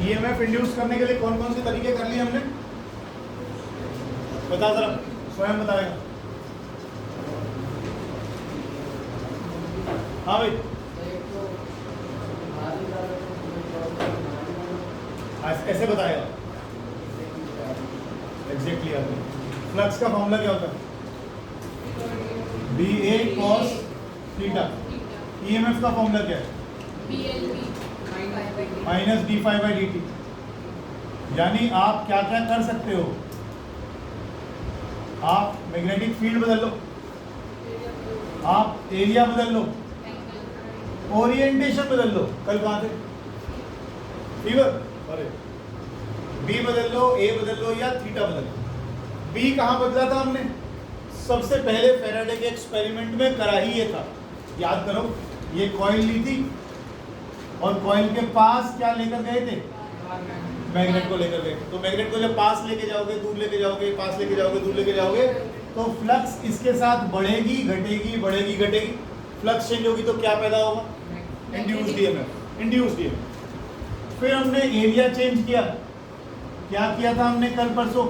EMF induce करने के लिए कौन कौन से तरीके कर लिए हमने, बता जरा, स्वयं बताएगा। हाँ भाई, ऐसे बताएगा एग्जैक्टली आपने। फ्लक्स का फॉर्मूला क्या होता है, B a cos theta. EMF का फॉर्मूला क्या है, minus D five by D T. यानी आप क्या क्या कर सकते हो, आप मैग्नेटिक फील्ड बदल लो, आप एरिया बदल लो, ओरिएंटेशन बदल लो। कल कहाँ थे, फीवर, अरे बी बदल लो, ए बदल लो या थीटा बदल लो। बी कहाँ बदला था हमने, सबसे पहले फैराडे के एक्सपेरिमेंट में करा ही ये था, याद करो। ये कॉइल ली थी और कॉइल के पास क्या लेकर गए थे, मैग्नेट को लेकर गए। तो मैग्नेट को जब पास लेके जाओगे, दूर लेके जाओगे, पास लेके जाओगे, दूर लेके जाओगे, तो फ्लक्स इसके साथ बढ़ेगी घटेगी, बढ़ेगी घटेगी। फ्लक्स चेंज होगी तो क्या पैदा होगा, इंड्यूस्ड ईएमएफ, इंड्यूस्ड ईएमएफ। फिर हमने एरिया चेंज किया। क्या किया था हमने कल परसों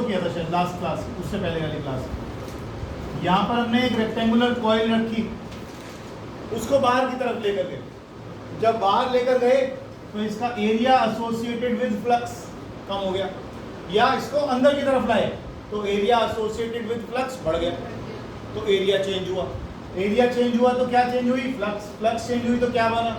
किया था शायद, लास्ट क्लास, उससे पहले वाली क्लास। यहाँ पर हमने एक रेक्टेंगुलर कॉइल रखी, उसको बाहर की तरफ लेकर गए। जब बाहर लेकर गए तो इसका एरिया एसोसिएटेड विद फ्लक्स कम हो गया, या इसको अंदर की तरफ लाए तो एरिया एसोसिएटेड विद फ्लक्स बढ़ गया, तो एरिया चेंज हुआ। एरिया चेंज हुआ तो क्या चेंज हुई, फ्लक्स। फ्लक्स चेंज हुई तो क्या बना,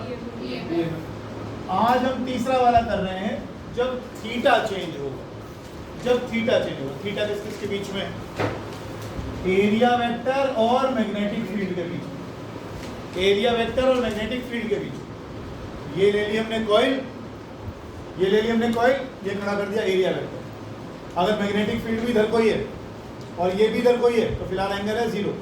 आज हम तीसरा वाला कर रहे हैं, जब थीटा चेंज होगा। जब थीटा चेंज होगा, थीटा किसके बीच में, एरिया वेक्टर और मैग्नेटिक फील्ड के बीच, एरिया वेक्टर और मैग्नेटिक फील्ड के बीच। ये ले ली हमने कॉइल, ये ले ली हमने कॉइल, ये खड़ा कर दिया एरिया वेक्टर। अगर मैग्नेटिक फील्ड भी इधर कोई है और ये भी इधर कोई है तो फिलहाल एंगल है 0,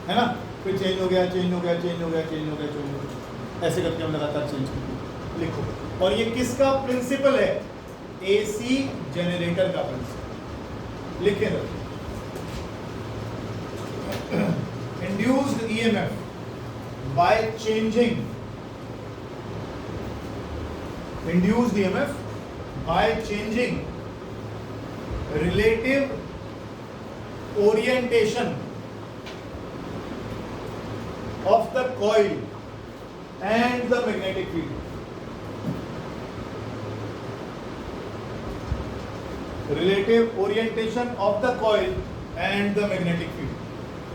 है ना। फिर चेंज हो गया, चेंज हो गया, चेंज हो गया, चेंज हो गया, चेंज हो गया, ऐसे करके हम लगातार चेंज करते लिखो। और ये किसका प्रिंसिपल है, एसी जनरेटर का प्रिंसिपल। लिखे दो, induced EMF by changing, induced EMF by changing relative orientation of the coil and the magnetic field. Relative orientation of the coil and the magnetic field.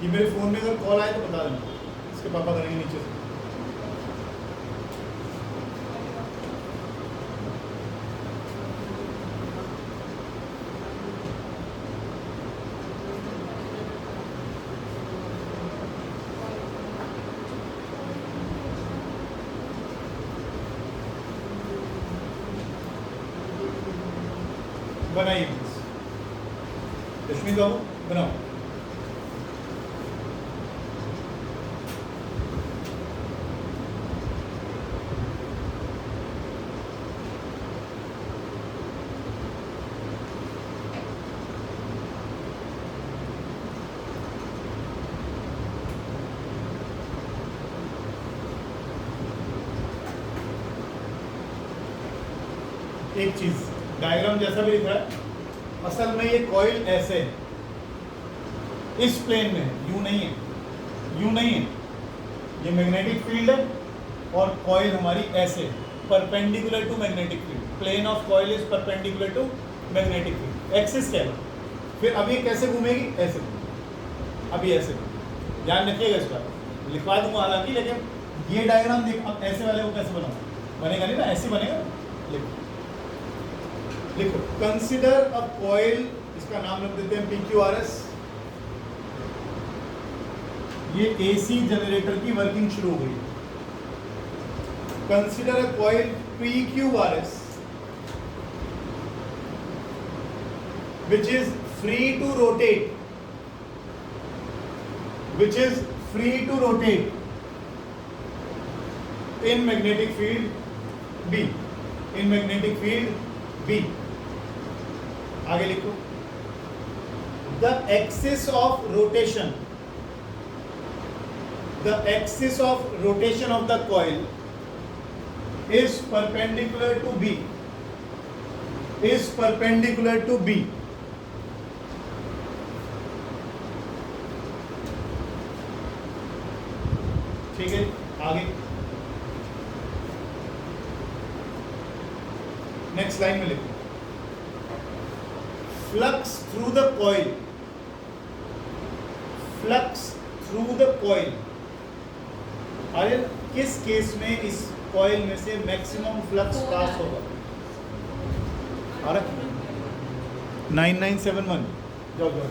ये मेरे फोन में अगर call आए तो बता देना, इसके पापा करेंगे नीचे से। बनाइए रश्मि बाबू, बनाओ। एक चीज डायग्राम जैसा भी दिख रहा है, असल में ये कॉइल ऐसे है, इस प्लेन में, यूं नहीं है, यूं नहीं है। ये मैग्नेटिक फील्ड है और कॉइल हमारी ऐसे perpendicular to magnetic field. Plane of coil is perpendicular to magnetic field, axis क्या है। फिर अभी कैसे घूमेगी, ऐसे, अभी ऐसे। ध्यान रखिएगा इस बात, लिखवा दूंगा हालांकि, लेकिन ये डायग्राम देख, अब ऐसे वाले को कैसे बनाऊं, बनेगा नहीं ना, ऐसे बनेगा। लिखो लिखो, कंसिडर अ कॉइल, इसका नाम रख देते हैं PQRS। ये AC जनरेटर की वर्किंग शुरू हो गई। Consider a coil PQRS which is free to rotate, which is free to rotate in magnetic field B, in magnetic field B। आगे लिखो, the axis of rotation, the axis of rotation of the coil is perpendicular to B, is perpendicular to B. ठीक है, आगे next line में लिखो, flux through the coil, flux through the coil. अरे किस case में इस कॉइल में से मैक्सिमम फ्लक्स पास होगा? अरे 9971 जाओ जाओ।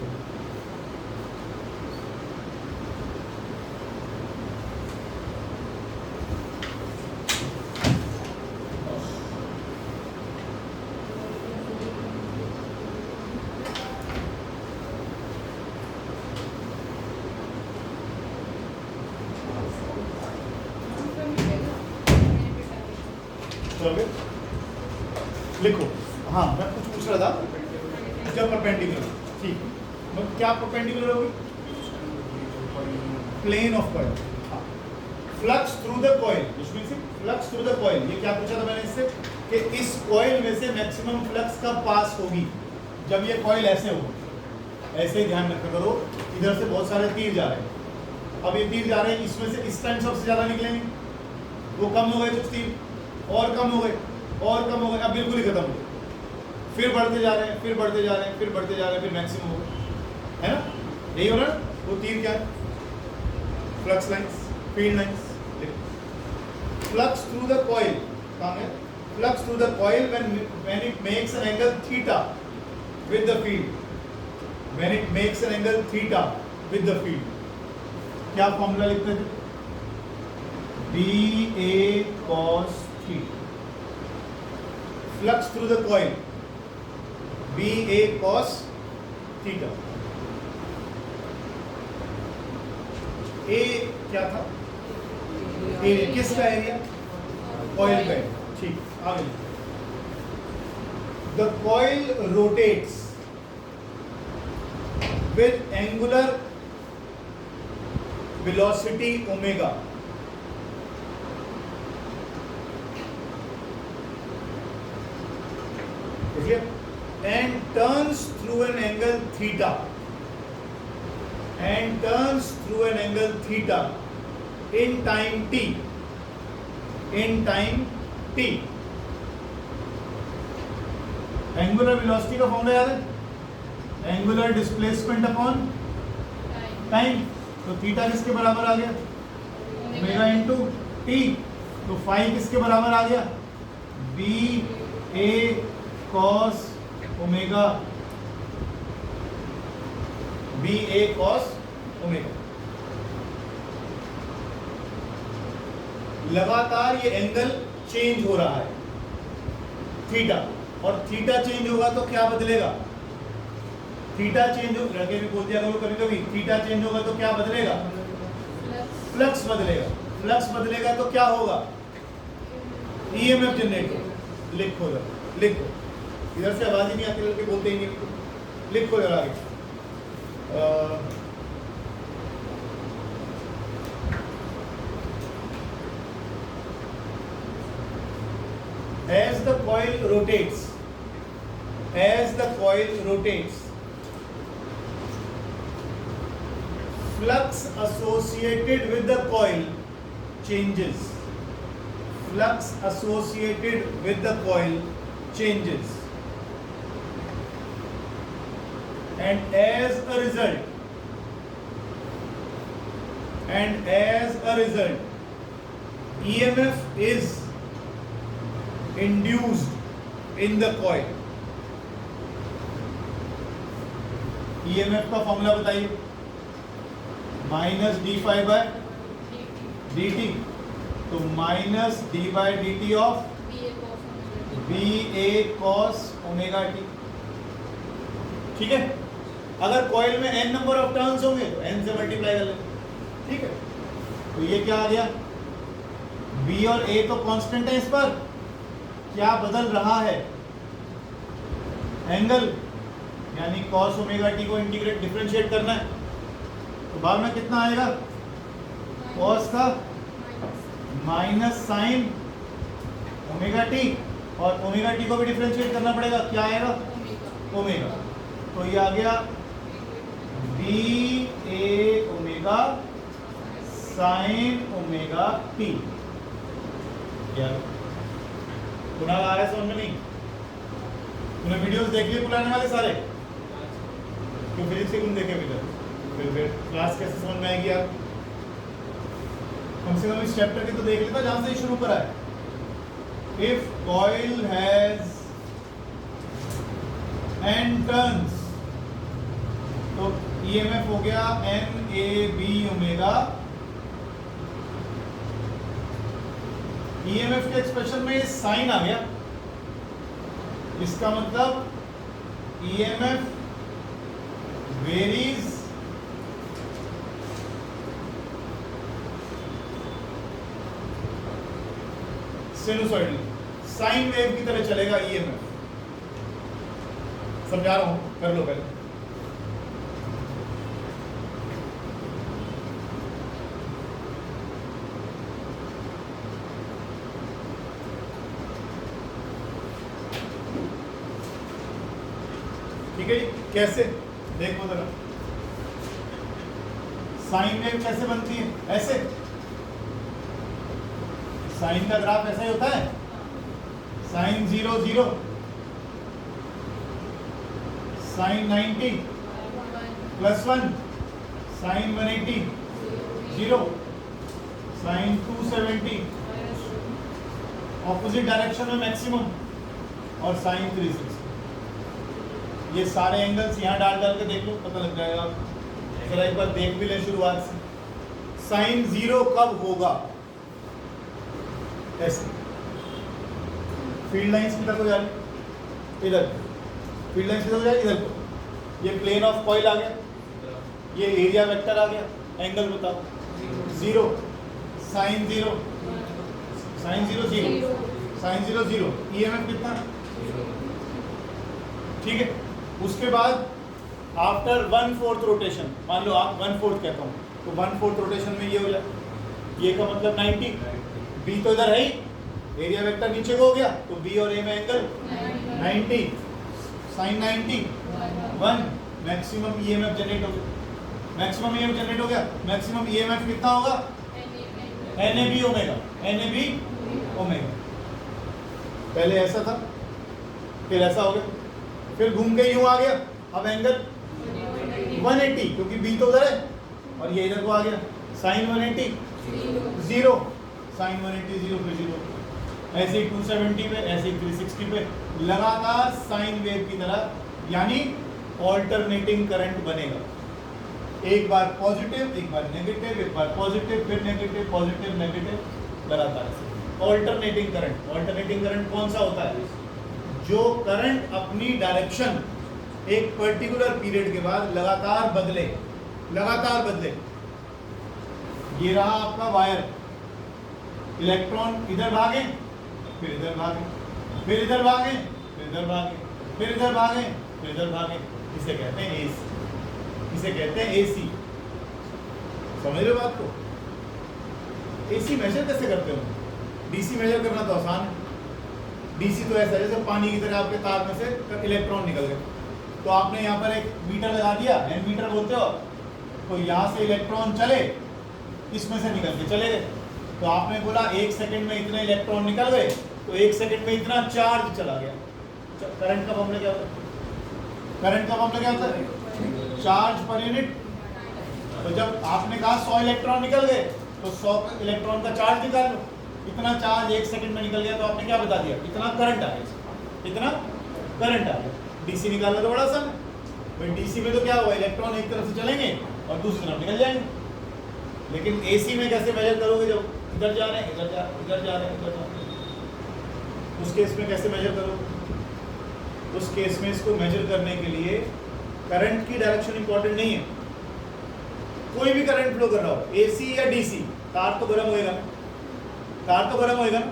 लिखो, हाँ मैं कुछ पूछ रहा था, जब परपेंडिकुलर, ठीक, मतलब क्या परपेंडिकुलर होगी? Plane of coil. Flux through the coil, flux through the coil, ये क्या पूछा था मैंने इससे कि इस कॉइल में से मैक्सिमम फ्लक्स कब पास होगी? जब ये कॉइल ऐसे हो, ऐसे ही ध्यान रखा करो, इधर से बहुत सारे तीर जा रहे हैं, अब ये तीर जा रहे हैं, इसमें से इस टाइम सबसे ज्यादा निकलेंगे, वो कम हो गए कुछ तीर, और कम हो गए, और कम हो गए, अब बिल्कुल ही खत्म हो गए, फिर बढ़ते जा रहे हैं, फिर बढ़ते जा रहे हैं, फिर बढ़ते जा रहे हैं, फिर मैक्सिमम हो गए, है ना? यही हो रहा है। वो तीर क्या है? Flux lines, field lines. Flux through the coil, कहाँ है? Flux through the coil when it makes an angle theta with the field, when it makes an angle theta with the field, क्या फॉर्मूला लिखते थे? BA cos theta, flux through the coil BA cos theta। A क्या था? Area, किसका area? Coil का, ठीक, आगे। The coil rotates with angular velocity omega, and turns through an angle theta, and turns through an angle theta in time t, in time t। Angular velocity का formula याद है? Angular displacement upon time, तो theta किसके बराबर आ गया? Omega into T, तो phi किसके बराबर आ गया? B a cos omega, B a cos omega. लगातार ये एंगल चेंज हो रहा है थीटा, और थीटा चेंज होगा तो क्या बदलेगा? थीटा चेंज हो, लड़के भी बोल दिया करो कभी कभी, थीटा चेंज होगा तो क्या बदलेगा? फ्लक्स बदलेगा। फ्लक्स बदलेगा तो क्या होगा? ईएमएफ जनरेट होगा। लिखो जरा, लिखो, इधर से आवाज ही नहीं आती, लड़के बोलते ही नहीं, लिखो जरा आगे। As the coil rotates, as the coil rotates, flux associated with the coil changes. Flux associated with the coil changes, and as a result, EMF is induced in the coil। EMF का formula बताइए। Minus d phi by d t, तो minus d by d t of b a cos omega t. ठीक है, अगर coil में n number of turns होंगे तो n से मल्टीप्लाई कर लें। ठीक है, तो ये क्या आ गया? b और a तो कांस्टेंट है, इस पर क्या बदल रहा है? एंगल, यानी cos ओमेगा टी को इंटीग्रेट डिफरेंशिएट करना है, तो बाद में कितना आएगा? cos का माइनस साइन ओमेगा टी और ओमेगा टी को भी डिफरेंशिएट करना पड़ेगा, क्या आएगा? ओमेगा। तो ये आ गया बी ए ओमेगा साइन ओमेगा टी। क्या कुणाल आ रहा है समझ में? नहीं तूने वीडियोस देख लिए पुराने वाले सारे? क्यों फिजिक्स के तुम देखे वीडियो? फिर क्लास कैसे समझ में आएगी यार? कम से कम इस चैप्टर के तो देख लेता जहां से शुरू करा है। If coil has n turns तो ईएमएफ हो गया n a b omega. EMF के एक्सप्रेशन में साइन आ गया, इसका मतलब ईएमएफ वेरीज सिनुसॉइडली, साइन वेव की तरह चलेगा ईएमएफ। समझा रहा हूं, कर लो पहले। ठीक है जी, कैसे देखो जरा, साइन वेव कैसे बनती है? ऐसे साइन का ग्राफ ऐसा ही होता है, sine 0 0, sine 90 +1, sine 180 0, sine 270 opposite direction में मैक्सिमम, और साइन 360। ये सारे एंगल्स यहाँ डाल के देख लो, पता लग जाएगा। जरा एक बार देख भी ले शुरुआत से। साइन 0 कब होगा? ऐसे फील्ड लाइंस किधर को जा रही? इधर। फील्ड लाइंस किधर को जा रही? इधर को। ये प्लेन ऑफ कॉइल आ गया, ये एरिया वेक्टर आ गया, एंगल बताओ। 0, साइन 0, साइन 0 0, साइन 0 0, ईएमएफ कितना? ठीक है। उसके बाद आफ्टर 1/4 रोटेशन, मान लो आप 1/4 कहता हूँ, तो 1/4 रोटेशन में ये हो जाए, ये का मतलब 90, बी तो इधर है ही, एरिया वेक्टर नीचे को हो गया, तो बी और ए में angle 90, sine 90 1, maximum EMF generate हो गया। मैक्सिमम ईएमएफ जनरेट हो गया, मैक्सिमम ईएमएफ कितना होगा? NAB omega, NAB omega. पहले ऐसा था, फिर ऐसा हो गया, फिर घूम के यूं आ गया, अब एंगल 180, क्योंकि बी तो उधर है और ये इधर को आ गया, साइन 180 0, साइन 180 0, फिर 0, ऐसे ही 270 पे, ऐसे ही 360 पे, लगातार साइन वेव की तरह, यानी ऑल्टरनेटिंग करंट बनेगा। एक बार पॉजिटिव, एक बार नेगेटिव, एक बार पॉजिटिव, फिर नेगेटिव, पॉजिटिव, नेगेटिव, लगातार ऑल्टरनेटिंग करंट। ऑल्टरनेटिंग करंट कौन सा होता है? जो करंट अपनी डायरेक्शन एक पर्टिकुलर पीरियड के बाद लगातार बदले, लगातार बदले। ये रहा आपका वायर, इलेक्ट्रॉन इधर भागे, फिर इधर भागे, फिर इधर भागे, फिर इधर भागे, फिर इधर भागे, फिर इधर भागे, इसे कहते हैं एसी, इसे कहते हैं एसी। समझ रहे हो बात को? एसी मेजर कैसे करते हो? डीसी मेजर करना तो आसान है। डीसी तो ऐसा है जैसे पानी की तरह आपके तार में से इलेक्ट्रॉन निकल गए, तो आपने यहाँ पर एक मीटर लगा दिया, एन मीटर बोलते हो, तो यहाँ से इलेक्ट्रॉन चले, इसमें से निकल के चले गए, तो आपने बोला 1 सेकंड में इतने इलेक्ट्रॉन निकल गए, तो 1 सेकंड में इतना चार्ज चला गया। करंट का फॉर्मूला क्या होता है? करंट का फॉर्मूला क्या होता है? Charge per unit. तो जब आपने कहा 100 इलेक्ट्रॉन निकल गए, तो 100 इलेक्ट्रॉन का चार्ज निकाल लो, इतना चार्ज 1 सेकंड में निकल गया, तो आपने क्या बता दिया? इतना करंट आ गया, इतना करंट आ गया। डीसी निकालना तो बड़ा आसान है भाई। डीसी में तो क्या हुआ, इलेक्ट्रॉन एक तरफ से चलेंगे और दूसरी तरफ निकल जाएंगे, लेकिन एसी में कैसे मेजर करोगे? जब इधर जा रहे हैं, इधर जा रहे हैं, इधर जा रहे हैं, उस केस में कैसे मेजर करोगे? उस केस में इसको मेजर करने के लिए करंट की डायरेक्शन इंपॉर्टेंट नहीं है। कोई भी करंट फ्लो कर रहा हो, एसी या डीसी, तार तो गर्म होएगा, तार तो गर्म होएगा ना,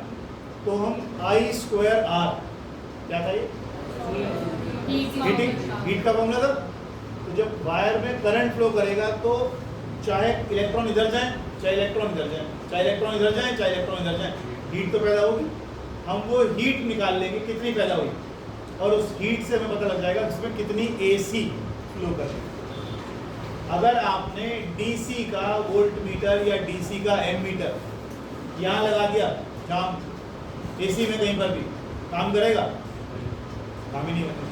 तो हम I² R, क्या था ये? हीट का फॉर्मूला था। तो जब वायर में करंट फ्लो करेगा, तो चाहे इलेक्ट्रॉन इधर जाए, चाहे इलेक्ट्रॉन इधर जाए, चाहे इलेक्ट्रॉन इधर जाए, चाहे इलेक्ट्रॉन इधर जाए, हीट तो पैदा होगी। हम वो हीट निकाल लेंगे कितनी पैदा हुई, और उस हीट से हमें पता लग जाएगा इसमें कितनी AC फ्लो कर रही है। अगर आपने DC का वोल्ट मीटर या DC का एमीटर यहाँ लगा दिया, काम AC में कहीं पर भी काम करेगा? काम ही नहीं करेगा।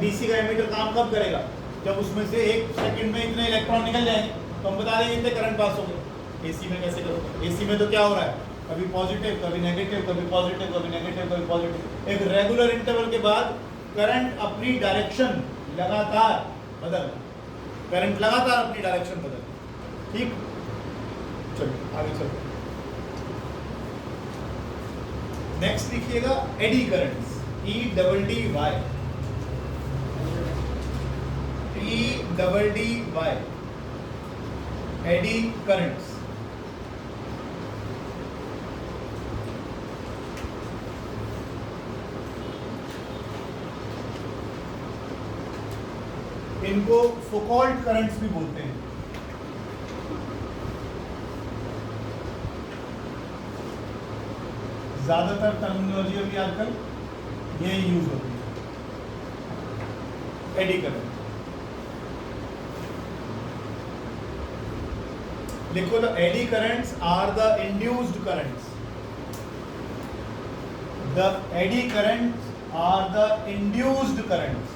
DC का एमीटर काम कब करेगा? जब उसमें से 1 सेकंड में इतने इलेक्ट्रॉन निकल जाएंगे तो हम बता देंगे इतने करंट पास हो गए। AC में कैसे करोगे? AC में तो क्या हो रहा है, कभी पॉजिटिव कभी नेगेटिव, कभी पॉजिटिव कभी नेगेटिव, कभी पॉजिटिव। एक रेगुलर इंटरवल के बाद करंट अपनी डायरेक्शन लगातार बदल, करंट लगातार अपनी डायरेक्शन बदल। ठीक, चलिए आगे चलते हैं। नेक्स्ट लिखिएगा eddy currents, EDDY, EDDY, eddy currents. इनको फौकॉल्ट करंट्स भी बोलते हैं। ज्यादातर टर्मिनोलॉजी अभी आजकल ये यूज होती है, एडी करंट। लिखो, the eddy currents are the induced currents. The eddy currents are the induced currents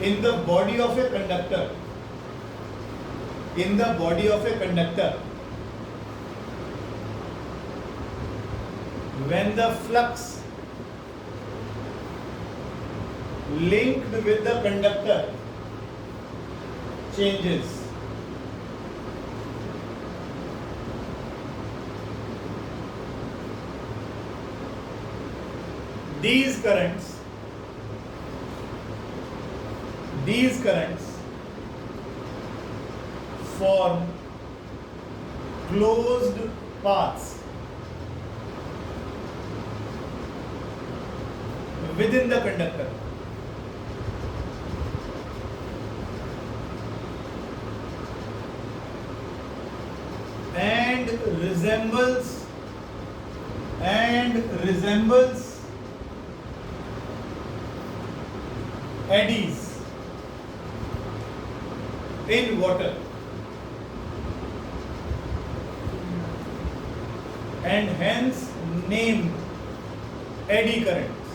in the body of a conductor, in the body of a conductor, when the flux linked with the conductor changes, these currents form closed paths within the conductor, and resembles eddies in water, and hence named eddy currents,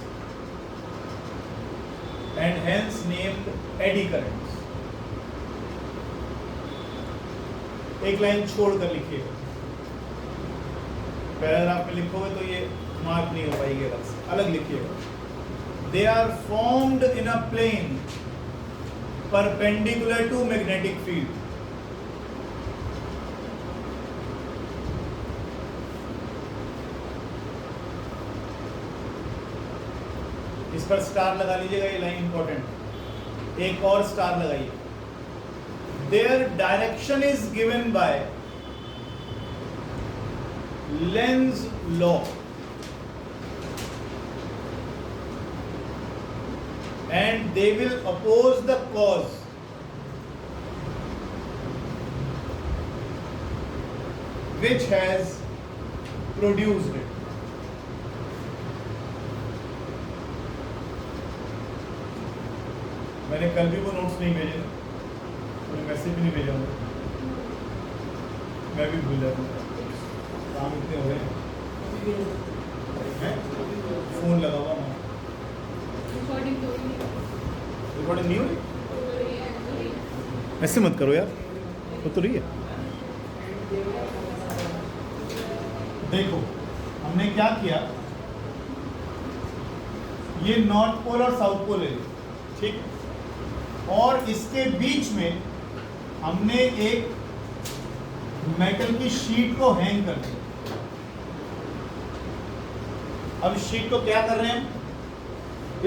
and hence named eddy currents। एक line छोड़ कर लिखिएगा, paragraph में लिखोगे तो ये mark नहीं हो पाएगी, अलग लिखिएगा। They are formed in a plane perpendicular to magnetic field। इस पर स्टार लगा लीजिएगा, ये लाइन इंपॉर्टेंट। एक और स्टार लगाइए। Their direction is given by Lenz's law, and they will oppose the cause which has produced it। मैंने कल भी वो नोट्स नहीं भेजे, तो मैसेज भी नहीं भेजा हूँ, मैं भी भूल जाता हूँ, काम इतने हो गए हैं। फोन लगा हुआ मैं, रिकॉर्डिंग नहीं हो रही, ऐसे मत करो यार, तो रही है। देखो हमने क्या किया, ये नॉर्थ पोल और साउथ पोल है, ठीक, और इसके बीच में हमने एक मेटल की शीट को हैंग कर दिया। अब इस शीट को क्या कर रहे हैं,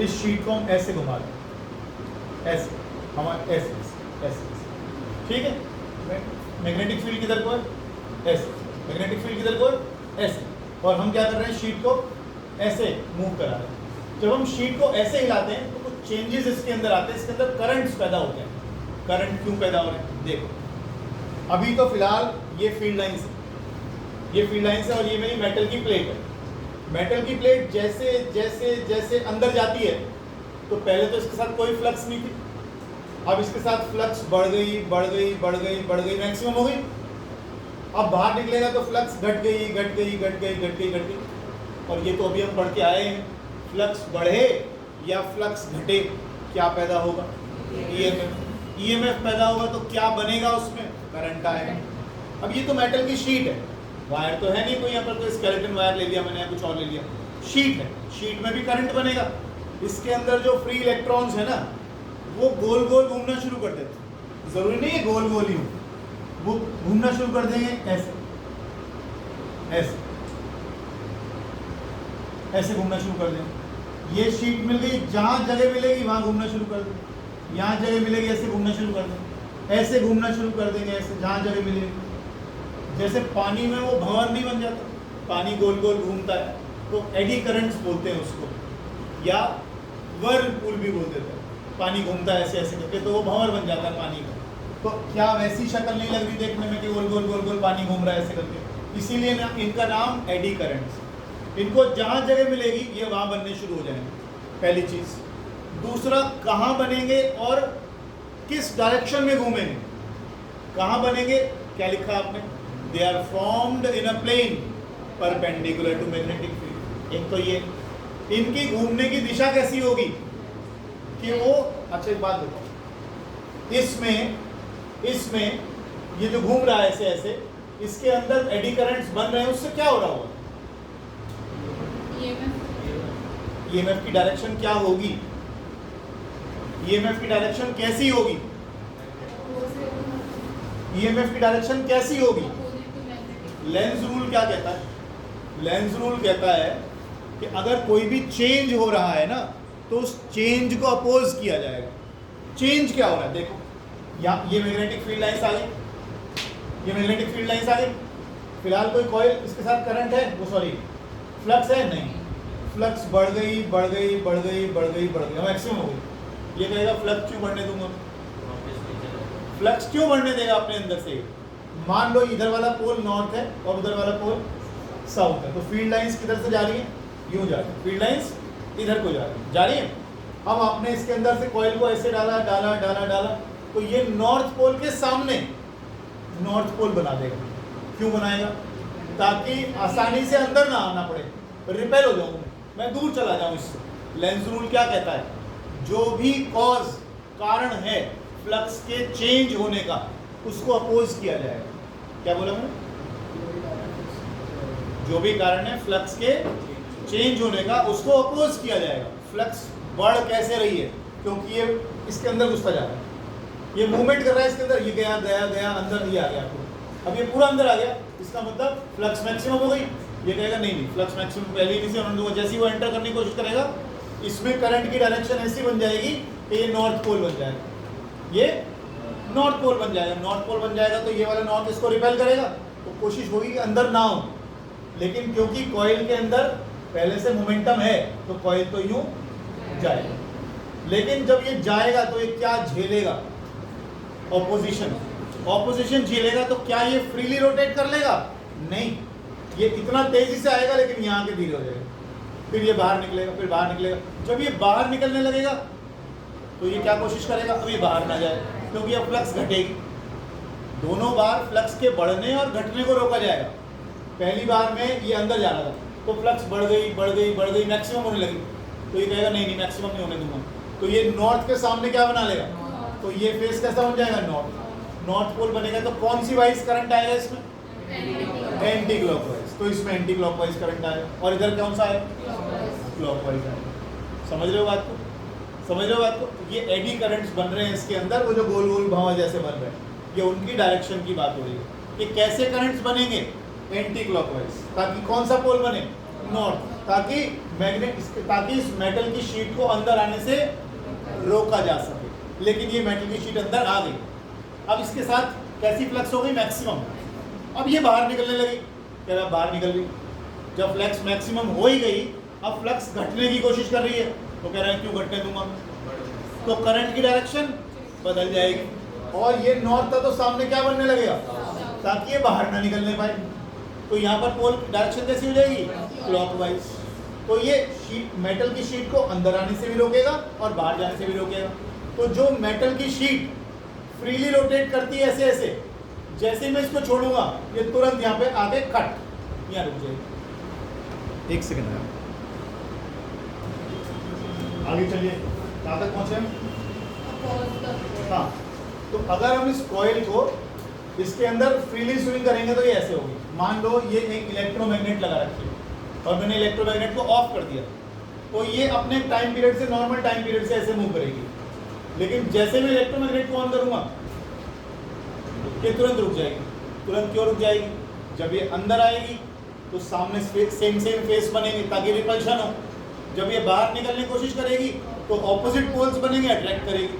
इस शीट को हम ऐसे घुमा रहे हैं, ऐसे हमारे ऐसे, ठीक है। मैग्नेटिक फील्ड किधर को है, ऐसे, मैग्नेटिक फील्ड किधर को है, ऐसे, और हम क्या कर रहे हैं, शीट को ऐसे मूव करा रहे हैं। जब हम शीट को ऐसे हिलाते हैं तो कुछ चेंजेस इसके अंदर आते हैं, इसके अंदर करंट्स पैदा होते हैं। करंट क्यों पैदा हो रहे हैं, देखो अभी तो फिलहाल ये फील्ड लाइंस है, ये फील्ड लाइंस है और ये मेरी मेटल की प्लेट है। मेटल की प्लेट जैसे जैसे जैसे अंदर जाती है तो पहले तो इसके साथ कोई फ्लक्स नहीं थी, अब इसके साथ फ्लक्स बढ़ गई बढ़ गई बढ़ गई बढ़ गई, मैक्सिमम हो गई। अब बाहर निकलेगा तो फ्लक्स घट गई घट गई घट गई घट गई घट गई। और ये तो अभी हम पढ़ के आए हैं, फ्लक्स बढ़े या फ्लक्स घटे क्या पैदा होगा? ईएमएफ। ईएमएफ पैदा होगा तो क्या बनेगा? उसमें करंट आएगा। अब ये तो मेटल की शीट है, वायर तो है नहीं कोई, यहाँ पर तो स्केलेटन वायर ले लिया मैंने, कुछ और ले लिया, शीट है, शीट में भी करंट बनेगा। इसके अंदर जो फ्री इलेक्ट्रॉन्स है ना वो गोल गोल घूमना शुरू कर देते, जरूरी नहीं है गोल गोल ही हो, वो घूमना शुरू कर देंगे ऐसे ऐसे ऐसे घूमना शुरू कर देंगे। ये शीट मिल गई, जहां जगह मिलेगी वहां घूमना शुरू कर देंगे, यहाँ जगह मिलेगी ऐसे घूमना शुरू कर देंगे, ऐसे घूमना शुरू कर देंगे, ऐसे जहां जगह मिलेगी। जैसे पानी में वो भंवर नहीं बन जाता, पानी गोल गोल घूमता है तो एडी करंट्स बोलते हैं उसको, या व्हर्लपूल भी बोल देते हैं। पानी घूमता है ऐसे ऐसे करके तो वो भंवर बन जाता है पानी का। तो क्या वैसी शक्ल नहीं लग रही देखने में कि गोल गोल गोल गोल पानी घूम रहा है ऐसे करके? इसीलिए ना इनका नाम एडी करंट्स। इनको जहां जगह मिलेगी ये वहां बनने शुरू हो जाएंगे, पहली चीज। दूसरा, कहाँ बनेंगे और किस डायरेक्शन में घूमेंगे? कहाँ बनेंगे? क्या लिखा आपने? They are formed in a plane perpendicular to magnetic field. एक तो ये, इनकी घूमने की दिशा कैसी होगी कि वो, अच्छा एक बात देखो, इसमें ये जो घूम रहा है ऐसे ऐसे, इसके अंदर एडी करंट्स बन रहे हैं, उससे क्या हो रहा होगा? ईएमएफ की डायरेक्शन क्या होगी? ईएमएफ की डायरेक्शन कैसी होगी? ईएमएफ की डायरेक्शन कैसी होगी? लेंज रूल क्या कहता है? लेंज रूल कहता है कि अगर कोई भी चेंज हो रहा है ना तो उस चेंज को अपोज किया जाएगा। चेंज क्या हो रहा है? देखो यहाँ ये मैग्नेटिक फील्ड लाइंस आ गई, ये मैग्नेटिक फील्ड लाइंस आ गई। फिलहाल कोई कॉइल, इसके साथ करंट है, वो सॉरी फ्लक्स है नहीं, फ्लक्स बढ़ गई बढ़ गई बढ़ गई बढ़ गई बढ़ गई, मैक्सिमम हो गई। ये कहेगा फ्लक्स क्यों बढ़ने दूंगा? फ्लक्स क्यों बढ़ने देगा अपने अंदर से? मान लो इधर वाला पोल नॉर्थ है और उधर वाला पोल साउथ है, तो फील्ड लाइंस किधर से जा रही है? यूं जा रही है, फील्ड लाइंस इधर को जा रही है। अब आपने इसके अंदर से कॉइल को ऐसे डाला डाला डाला डाला तो ये नॉर्थ पोल के सामने नॉर्थ पोल बना देगा। क्यों बनाएगा? ताकि आसानी से अंदर ना आना पड़े, रिपेल हो जाऊं मैं, दूर चला जाऊं इससे। लेंज रूल क्या कहता है? जो भी कॉज, कारण है फ्लक्स के चेंज होने का, उसको अपोज किया जाएगा। क्या बोला मैंने? जो भी कारण है फ्लक्स के चेंज होने का, उसको अपोज किया जाएगा। फ्लक्स बढ़ कैसे रही है? क्योंकि ये इसके अंदर घुसता जा रहा है, ये मूवमेंट कर रहा है इसके अंदर, ये गया गया गया अंदर, ये आ गया आपको, अब ये पूरा अंदर आ गया, इसका मतलब फ्लक्स मैक्सिमम हो गई। ये कहेगा नहीं नहीं, फ्लक्स मैक्सिमम पहले ही नहीं से होने दूंगा। जैसे ही वो एंटर करने की कोशिश करेगा, इसमें करंट की डायरेक्शन ऐसी बन जाएगी कि ये नॉर्थ पोल बन जाएगा, ये नॉर्थ पोल बन जाएगा। नॉर्थ पोल बन जाएगा तो ये वाला नॉर्थ इसको रिपेल करेगा, तो कोशिश होगी कि अंदर ना हो। लेकिन क्योंकि कॉइल के अंदर पहले से मोमेंटम है तो कॉइल तो यूं जाएगा। लेकिन जब ये जाएगा तो ये क्या झेलेगा? ऑपोजिशन। ऑपोजिशन झेलेगा तो क्या ये फ्रीली रोटेट कर लेगा? नहीं, ये इतना तेजी से आएगा लेकिन यहाँ के धीरे हो जाएगा, फिर ये बाहर निकलेगा, फिर बाहर निकलेगा। जब ये बाहर निकलने लगेगा तो ये क्या कोशिश करेगा? अब ये बाहर ना जाए, क्योंकि अब फ्लक्स घटेगी। दोनों बार फ्लक्स के बढ़ने और घटने को रोका जाएगा। पहली बार में ये अंदर जा रहा था तो फ्लक्स बढ़ गई बढ़ गई बढ़ गई, मैक्सिमम होने लगी, तो ये कहेगा नहीं नहीं मैक्सिमम नहीं होने दूंगा, तो ये नॉर्थ के सामने क्या बना लेगा? तो ये फेस कैसा बन जाएगा? नॉर्थ। नॉर्थ पोल बनेगा तो कौन सी वाइज करंट आएगा इसमें? Anti clockwise. तो इसमें एंटी क्लॉकवाइज करंट आएगा, और इधर कौन सा है? क्लॉकवाइज आएगा। समझ रहे हो बात को? समझ रहे हो बात को? ये एडी करंट्स बन रहे हैं इसके अंदर, वो जो गोल गोल भंवर जैसे बन रहे हैं, ये उनकी डायरेक्शन की बात हो रही है कि कैसे करंट्स बनेंगे? Anti clockwise. ताकि कौन सा पोल बने? नॉर्थ। ताकि ताकि इस मेटल की शीट को अंदर आने से रोका जा सके। लेकिन ये मेटल की शीट अंदर आ गई, अब इसके साथ कैसी फ्लक्स हो गई? मैक्सिमम। अब ये बाहर निकलने लगी, कह रहा बाहर निकल गई। जब फ्लक्स मैक्सिमम हो ही गई, अब फ्लक्स घटने की कोशिश कर रही है, तो कह रहा है क्यों घटने दूंगा? तो करंट की डायरेक्शन बदल जाएगी, और ये नॉर्थ था तो सामने क्या बनने लगेगा? ताकि ये बाहर ना निकलने पाए। तो यहाँ पर पोल डायरेक्शन कैसी हो जाएगी? क्लॉकवाइज। तो ये शीट, मेटल की शीट को अंदर आने से भी रोकेगा और बाहर जाने से भी रोकेगा। तो जो मेटल की शीट फ्रीली रोटेट करती है ऐसे ऐसे, जैसे ही मैं इसको छोड़ूंगा ये तुरंत यहाँ पे आके कट, यहाँ रुक जाएगी। एक सेकंड है, आगे चलिए, कहाँ तक पहुंचे हम? हाँ, तो अगर हम इस कॉइल को इसके अंदर फ्रीली स्विंग करेंगे तो ये ऐसे होगी। मान लो ये एक इलेक्ट्रोमैग्नेट लगा रखी है और मैंने इलेक्ट्रोमैग्नेट को ऑफ कर दिया, तो ये अपने टाइम पीरियड से, नॉर्मल टाइम पीरियड से ऐसे मूव करेगी। लेकिन जैसे मैं इलेक्ट्रोमैग्नेट को ऑन करूंगा ये तुरंत रुक जाएगी। तुरंत क्यों रुक जाएगी? जब ये अंदर आएगी तो सामने सेम फेस बनेंगे ताकि रिपल्शन हो। जब ये बाहर निकलने की कोशिश करेगी तो ऑपोजिट पोल्स बनेंगे, अट्रैक्ट करेगी।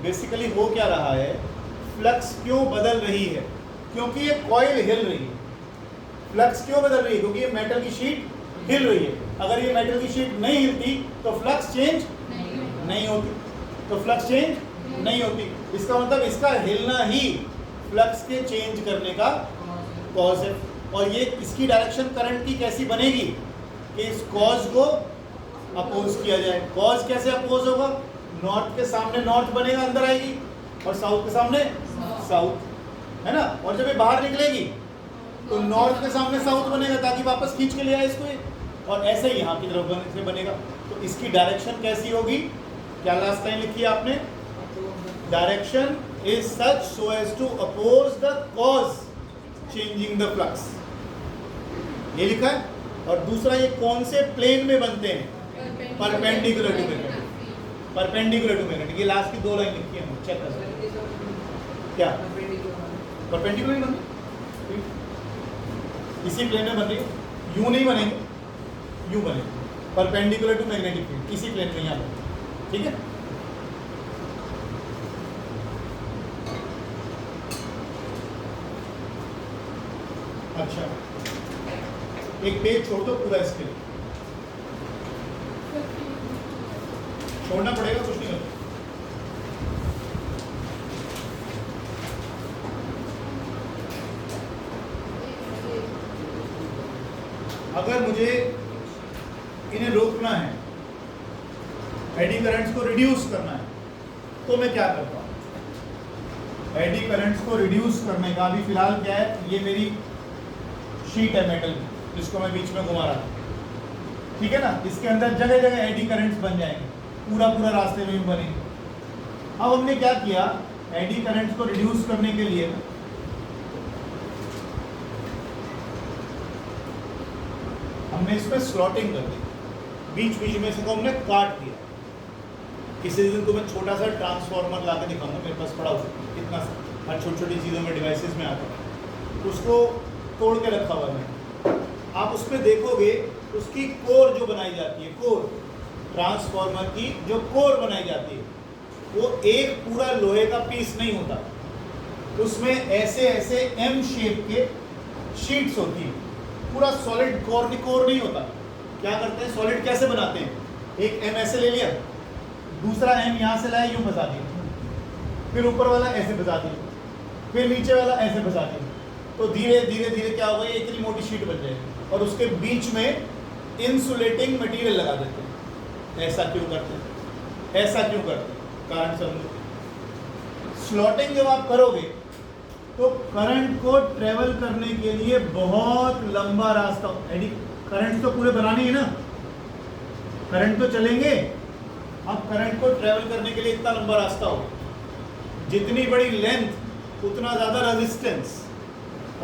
बेसिकली हो क्या रहा है, फ्लक्स क्यों बदल रही है? क्योंकि ये कॉइल हिल रही है। फ्लक्स क्यों बदल रही है? क्योंकि ये मेटल की शीट हिल रही है। अगर ये मेटल की शीट नहीं हिलती तो फ्लक्स चेंज नहीं होती, तो फ्लक्स चेंज नहीं होती। इसका मतलब इसका हिलना ही फ्लक्स के चेंज करने का कॉज है। और ये इसकी डायरेक्शन करंट की कैसी बनेगी कि इस कॉज को अपोज किया जाए। कॉज कैसे अपोज होगा? नॉर्थ के सामने नॉर्थ बनेगा, अंदर आएगी, और साउथ के सामने साउथ, है ना। और जब ये बाहर निकलेगी तो नॉर्थ के सामने साउथ बनेगा ताकि वापस खींच के ले आए इसको, और ऐसे ही यहाँ की तरफ से बनेगा। तो इसकी डायरेक्शन कैसी होगी? क्या लास्ट लाइन लिखी है आपने? Direction is such so as to oppose the cause changing the flux, ये लिखा है। और दूसरा, ये कौन से प्लेन में बनते हैं? Perpendicular to magnetic, perpendicular to magnetic. ये लास्ट की दो लाइन लिखी है, चेक कर सकते हैं। क्या परपेंडिकुलर बन इसी प्लेन में बन रही है, यूं नहीं बनेंगे, यूं बनेंगे परपेंडिकुलर टू मैग्नेटिक फील्ड, इसी प्लेन में यहाँ पर, ठीक है। अच्छा, एक पेज छोड़ दो पूरा इसके लिए, छोड़ना पड़ेगा, कुछ नहीं होता। अगर मुझे इन्हें रोकना है, एडी करंट्स को रिड्यूस करना है, तो मैं क्या करता हूँ? एडी करंट्स को रिड्यूस करने का अभी फिलहाल क्या है, ये मेरी शीट है मेटल की जिसको मैं बीच में घुमा रहा था, ठीक है ना। इसके अंदर जगह जगह एडी करंट्स बन जाएंगे, पूरा पूरा रास्ते में भी बनेंगे। अब हमने क्या किया, एडी करंट्स को रिड्यूस करने के लिए हमने इसमें स्लॉटिंग कर दी, बीच बीच में इसको हमने काट दिया। किसी दिन तो मैं छोटा सा ट्रांसफार्मर ला के दिखाऊंगा, मेरे पास पड़ा हो इतना सा, हर छोटी छोटी चीज़ों में डिवाइसेस में आता है, उसको तोड़ के रखा हुआ है। आप उस पर देखोगे उसकी कोर जो बनाई जाती है, कोर ट्रांसफार्मर की जो कोर बनाई जाती है, वो एक पूरा लोहे का पीस नहीं होता, उसमें ऐसे ऐसे एम शेप के शीट्स होती है, पूरा सॉलिड कोर नहीं होता। क्या करते हैं, सॉलिड कैसे बनाते हैं, एक एम ऐसे ले लिया, दूसरा एम यहाँ से लाया, यूँ फंसा दिया, फिर ऊपर वाला ऐसे फंसा दिया, फिर नीचे वाला ऐसे फंसा दिया, तो धीरे धीरे धीरे क्या होगा, ये इतनी मोटी शीट बन जाएगी, और उसके बीच में इंसुलेटिंग मटेरियल लगा देते हैं। ऐसा क्यों करते हैं, ऐसा क्यों करते हैं, कारण समझो। स्लॉटिंग जब आप करोगे तो करंट को ट्रेवल करने के लिए बहुत लंबा रास्ता, एडी करंट तो पूरे बनाने ही ना, करंट तो चलेंगे, अब करंट को ट्रेवल करने के लिए इतना लंबा रास्ता हो, जितनी बड़ी लेंथ उतना ज़्यादा रेजिस्टेंस,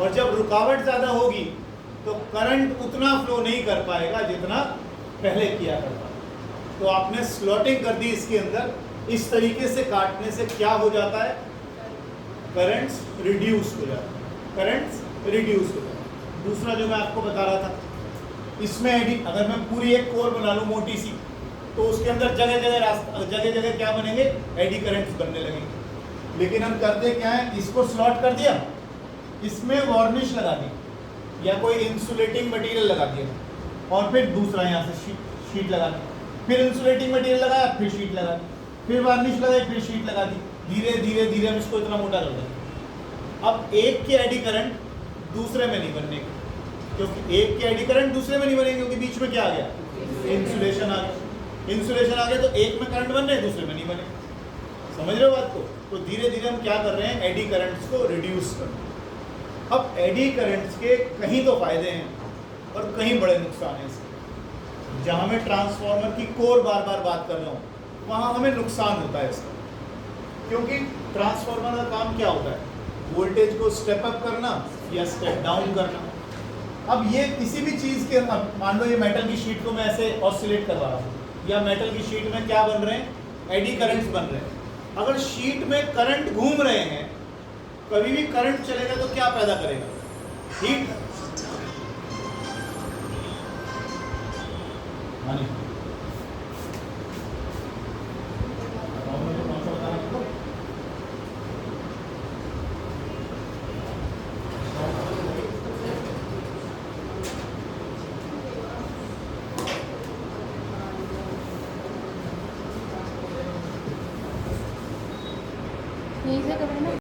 और जब रुकावट ज़्यादा होगी तो करंट उतना फ्लो नहीं कर पाएगा जितना पहले किया करता। तो आपने स्लॉटिंग कर दी इसके अंदर, इस तरीके से काटने से क्या हो जाता है, करंट्स रिड्यूस हो जाता है, करंट्स रिड्यूस हो जाता है। दूसरा जो मैं आपको बता रहा था, इसमें एडी, अगर मैं पूरी एक कोर बना लूँ मोटी सी, तो उसके अंदर जगह जगह रास्ता, जगह जगह क्या बनेंगे, एडी करंट्स बनने लगेंगे। लेकिन हम करते क्या है, इसको स्लॉट कर दिया, इसमें वार्निश लगा दी या कोई इंसुलेटिंग मटेरियल लगा दिया, और फिर दूसरा यहाँ से शीट लगा दी, फिर इंसुलेटिंग मटेरियल लगाया, फिर शीट लगा दी, फिर वार्निश लगाई, फिर शीट लगा दी, धीरे धीरे धीरे हम इसको इतना मोटा कर देंगे। अब एक के एडी करंट दूसरे में नहीं बनने के, क्योंकि एक के एडी करंट दूसरे में नहीं बनेंगे, क्योंकि बीच में क्या आ गया, इंसुलेशन आ गया। इंसुलेशन आ गया तो एक में करंट बन रहे हैं, दूसरे में नहीं बने। समझ रहे हो बात को? तो धीरे धीरे हम क्या कर रहे हैं, एडी करंट्स को रिड्यूस कर रहे हैं। अब एडी करंट्स के कहीं तो फायदे हैं और कहीं बड़े नुकसान हैं इसके। जहाँ मैं ट्रांसफार्मर की कोर बार बार बात कर रहा हूँ, वहाँ हमें नुकसान होता है इसका, क्योंकि ट्रांसफार्मर का काम क्या होता है, वोल्टेज को स्टेप अप करना या स्टेप डाउन करना। अब ये किसी भी चीज़ के, अब मान लो ये मेटल की शीट को मैं ऐसे ऑसिलेट करवा रहा हूँ, या मेटल की शीट में क्या बन रहे हैं, एडी करंट्स बन रहे हैं। अगर शीट में करंट घूम रहे हैं, कभी भी करंट चलेगा तो क्या पैदा करेगा, हीट। यही से करें ना।